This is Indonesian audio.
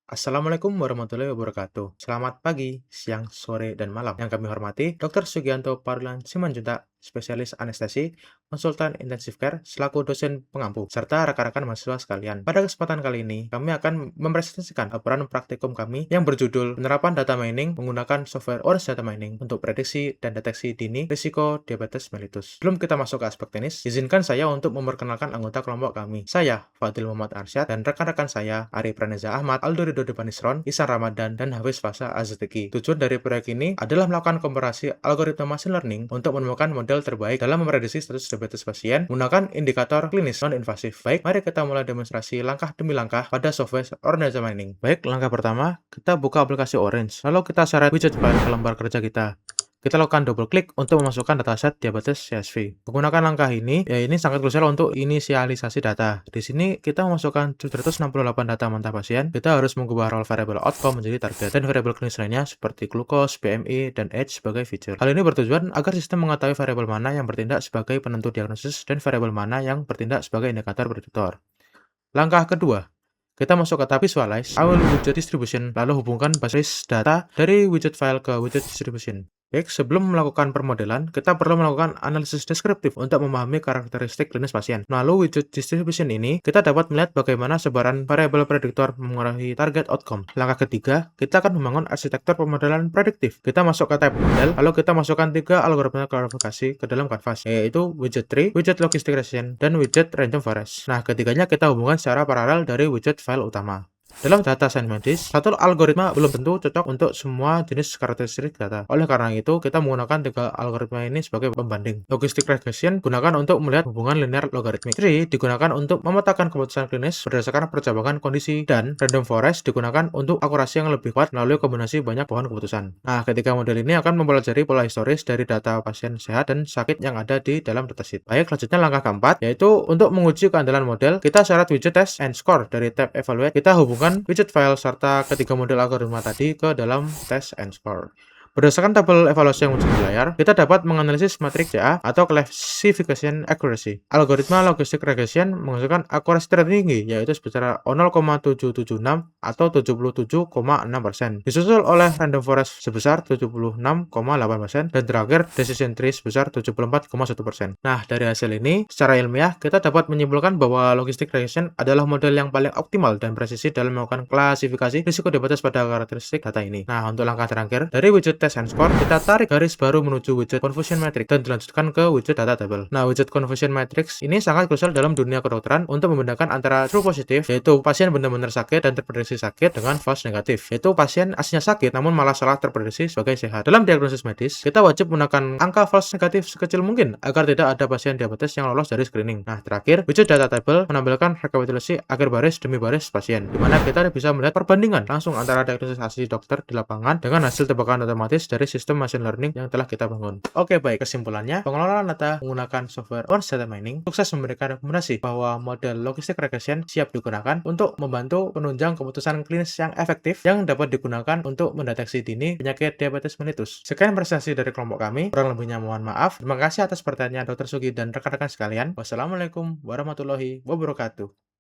Assalamualaikum warahmatullahi wabarakatuh. Selamat pagi, siang, sore, dan malam. Yang kami hormati, Dr. Sugianto Parulan Simanjuntak, spesialis anestesi, konsultan intensive care, selaku dosen pengampu, serta rekan-rekan mahasiswa sekalian. Pada kesempatan kali ini, kami akan mempresentasikan laporan praktikum kami yang berjudul Penerapan Data Mining menggunakan software Orange Data Mining untuk prediksi dan deteksi dini risiko diabetes mellitus. Sebelum kita masuk ke aspek teknis, izinkan saya untuk memperkenalkan anggota kelompok kami. Saya, Fadil Muhammad Arsyad, dan rekan-rekan saya, Ari Praneza Ahmad, Aldo Ridho Depanisron, Ihsan Ramadan, dan Hafiz Fasa Azteki. Tujuan dari proyek ini adalah melakukan komparasi algoritma machine learning untuk menemukan model terbaik dalam memprediksi status diabetes pasien menggunakan indikator klinis non-invasif. Baik, mari kita mulai demonstrasi langkah demi langkah pada software Orange Data Mining. Baik, langkah pertama, kita buka aplikasi Orange. Lalu kita seret widget file ke lembar kerja kita. Kita lakukan double klik untuk memasukkan dataset diabetes CSV. Menggunakan langkah ini, ini sangat krusial untuk inisialisasi data. Di sini kita memasukkan 768 data mentah pasien. Kita harus mengubah role variable outcome menjadi target dan variabel klinis lainnya seperti glucose, BMI, dan age sebagai feature. Hal ini bertujuan agar sistem mengetahui variabel mana yang bertindak sebagai penentu diagnosis dan variabel mana yang bertindak sebagai indikator prediktor. Langkah kedua, kita masuk ke tab Visualize, Awal Widget Distribution, lalu hubungkan basis data dari widget file ke widget distribution. Baik, sebelum melakukan permodelan, kita perlu melakukan analisis deskriptif untuk memahami karakteristik klinis pasien. Melalui widget distribution ini, kita dapat melihat bagaimana sebaran variabel prediktor mengaruhi target outcome. Langkah ketiga, kita akan membangun arsitektur pemodelan prediktif. Kita masuk ke tab model, lalu kita masukkan 3 algoritma klarifikasi ke dalam kanvas, yaitu widget tree, widget logistic regression, dan widget random forest. Nah, ketiganya kita hubungkan secara paralel dari widget file utama. Dalam data science medis, satu algoritma belum tentu cocok untuk semua jenis karakteristik data. Oleh karena itu, kita menggunakan 3 algoritma ini sebagai pembanding. Logistic regression gunakan untuk melihat hubungan linear logaritmik. Tree digunakan untuk memetakan keputusan klinis berdasarkan percabangan kondisi, dan random forest digunakan untuk akurasi yang lebih kuat melalui kombinasi banyak pohon keputusan. Nah, ketika model ini akan mempelajari pola historis dari data pasien sehat dan sakit yang ada di dalam datasheet. Baik, selanjutnya langkah keempat, yaitu untuk menguji keandalan model, kita syarat widget test and score dari tab evaluate. Kita hubungkan widget file serta ketiga model algoritma tadi ke dalam test and score. Berdasarkan tabel evaluasi yang muncul di layar, kita dapat menganalisis matrik CA atau classification accuracy. Algoritma logistic regression menghasilkan akurasi tertinggi, yaitu sebesar 0,776 atau 77,6%. Disusul oleh random forest sebesar 76,8%, dan terakhir decision tree sebesar 74,1%. Nah, dari hasil ini, secara ilmiah, kita dapat menyimpulkan bahwa logistic regression adalah model yang paling optimal dan presisi dalam melakukan klasifikasi risiko diabetes pada karakteristik data ini. Nah, untuk langkah terakhir, dari widget test and score, kita tarik garis baru menuju widget confusion matrix dan dilanjutkan ke widget data table. Nah, widget confusion matrix ini sangat krusial dalam dunia kedokteran untuk membedakan antara true positif, yaitu pasien benar-benar sakit dan terprediksi sakit, dengan false negatif, yaitu pasien aslinya sakit namun malah salah terprediksi sebagai sehat. Dalam diagnosis medis, kita wajib menggunakan angka false negatif sekecil mungkin agar tidak ada pasien diabetes yang lolos dari screening. Nah, terakhir, widget data table menampilkan rekapitulasi akhir baris demi baris pasien, di mana kita bisa melihat perbandingan langsung antara diagnosis asli dokter di lapangan dengan hasil tebakan otomatis dari sistem machine learning yang telah kita bangun. Oke, baik, kesimpulannya, pengelolaan data menggunakan software Orange Data Mining sukses memberikan rekomendasi bahwa model logistic regression siap digunakan untuk membantu penunjang keputusan klinis yang efektif yang dapat digunakan untuk mendeteksi dini penyakit diabetes mellitus. Sekian presentasi dari kelompok kami, kurang lebihnya mohon maaf. Terima kasih atas pertanyaannya Dr. Sugi dan rekan-rekan sekalian. Wassalamualaikum warahmatullahi wabarakatuh.